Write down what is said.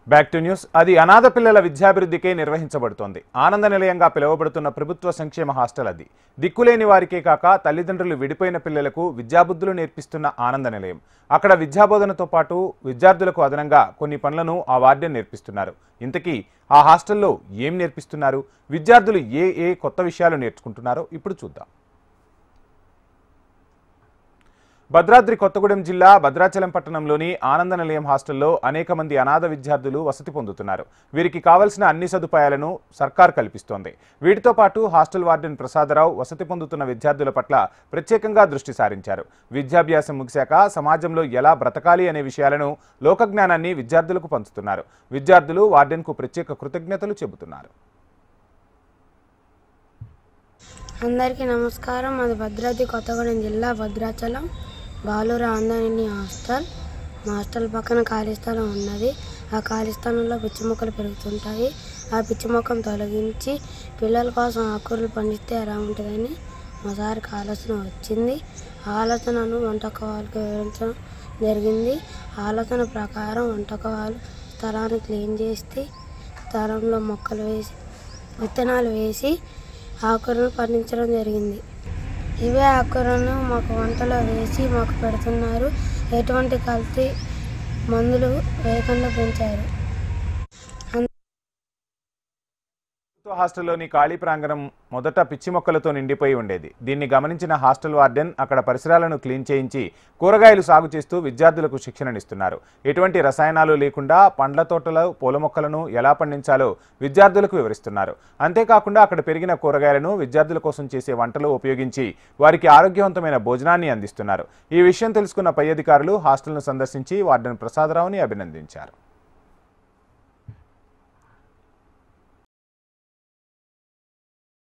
Back to news. అది అనాథ పిల్లల విద్యాభివృద్ధికే నిర్వహించబడుతోంది. ఆనంద నిలయంగా పిలువబడుతున్న ప్రభుత్వ సంక్షేమ హాస్టల్ అది. దిక్కులేని వారికే కాక తల్లిదండ్రులు విడిపోయిన పిల్లలకు విద్యాబుద్ధులు నేర్పిస్తున్న ఆనంద నిలయం. అక్కడ విద్యాబోధనతో పాటు విద్యార్థులకు అదనంగా కొన్ని పనులను ఆ వార్డెన్ నేర్పిస్తున్నారు. ఇంతకీ ఆ హాస్టల్లో ఏం నేర్పిస్తున్నారు, విద్యార్థులు ఏ కొత్త విషయాలు నేర్చుకుంటున్నారో ఇప్పుడు చూద్దాం. భద్రాద్రి కొత్తగూడెం జిల్లా భద్రాచలం పట్టణంలోని ఆనంద నిలయం హాస్టల్లో అనేక మంది అనాథ విద్యార్థులు వసతి పొందుతున్నారు. వీరికి కావలసిన అన్ని సదుపాయాలను సర్కార్ కల్పిస్తోంది. వీటితో పాటు హాస్టల్ వార్డెన్ ప్రసాదరావు వసతి పొందుతున్న విద్యార్థుల పట్ల ప్రత్యేకంగా దృష్టి సారించారు. విద్యాభ్యాసం ముగిశాక సమాజంలో ఎలా బ్రతకాలి అనే విషయాలను, లోకజ్ఞానాన్ని విద్యార్థులకు పంచుతున్నారు. విద్యార్థులు వార్డెన్కు ప్రత్యేక కృతజ్ఞతలు చెబుతున్నారు. అందరికీ నమస్కారం. అది భద్రాద్రి కొత్తగూడెం జిల్లా భద్రాచలం బాలూరు ఆనందనిలయం హాస్టల్. మా హాస్టల్ పక్కన ఖాళీ స్థలం ఉన్నది. ఆ ఖాళీ స్థలంలో పిచ్చి మొక్కలు పెరుగుతుంటాయి. ఆ పిచ్చి మొక్కను తొలగించి పిల్లల కోసం ఆకుకూరలు పండిస్తే ఎలా ఉంటుందని మా సార్కి ఆలోచన వచ్చింది. ఆ ఆలోచనను వంటక వాళ్ళకి వివరించడం జరిగింది. ఆలోచన ప్రకారం వంటక వాళ్ళు స్థలాన్ని క్లీన్ చేసి స్థలంలో మొక్కలు వేసి విత్తనాలు వేసి ఆకుకూరలు పండించడం జరిగింది. ఇవే ఆకుకూరలను మాకు వంటలో వేసి మాకు పెడుతున్నారు. ఎటువంటి కల్తీ మందులు వేయకుండా పెంచారు. హాస్టల్లోని ఖాళీ ప్రాంగణం మొదట పిచ్చి మొక్కలతో నిండిపోయి ఉండేది. దీన్ని గమనించిన హాస్టల్ వార్డెన్ అక్కడ పరిసరాలను క్లీన్ చేయించి కూరగాయలు సాగు చేస్తూ విద్యార్థులకు శిక్షణనిస్తున్నారు. ఎటువంటి రసాయనాలు లేకుండా పండ్ల తోటలు, పూల మొక్కలను ఎలా పండించాలో విద్యార్థులకు వివరిస్తున్నారు. అంతేకాకుండా అక్కడ పెరిగిన కూరగాయలను విద్యార్థుల కోసం చేసే వంటలు ఉపయోగించి వారికి ఆరోగ్యవంతమైన భోజనాన్ని అందిస్తున్నారు. ఈ విషయం తెలుసుకున్న పై అధికారులు హాస్టల్ను సందర్శించి వార్డెన్ ప్రసాదరావుని అభినందించారు.